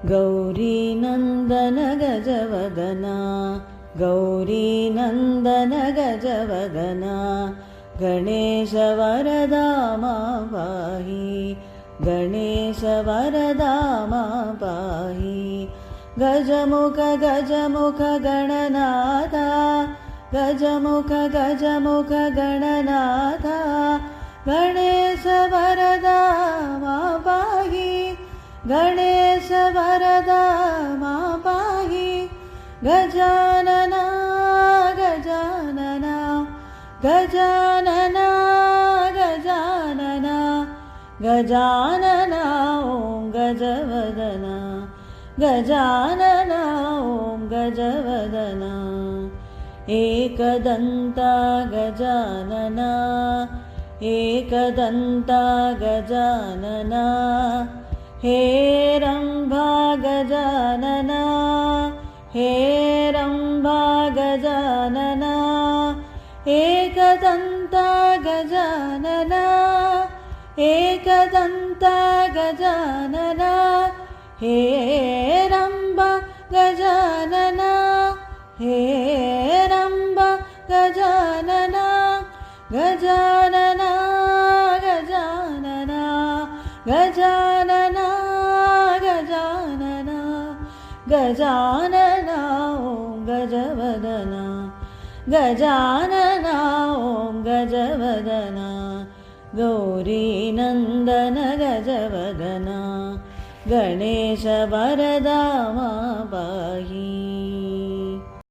गौरीनन्दन गजवदना गौरीनन्दन गजवदना गणेश वरदा मा पाहि गणेश वरदा मा पाहि गजमुख गजमुख गणनाथ गजमुख गजमुख गणनाथ गणेश वरदा मा पाहि गणेश वरदा मा पाहि गजानना गजानना गजानना गजानना गजानना ॐ गजवदना गजानना ॐ गजवदना एकदन्ता गजानना एकदन्ता गजानना हेरम्बा गजानना हेरम्बा गजानना एकदन्ता गजानना एकदन्ता गजानना हेरम्बा गजानना हेरम्बा गजानना गजानना गजानना गजानना गजानना गजानना ॐ गजवदना गजानना ॐ गजवदना गौरीनन्दन गजवदना गणेश वरदा मा पाहि।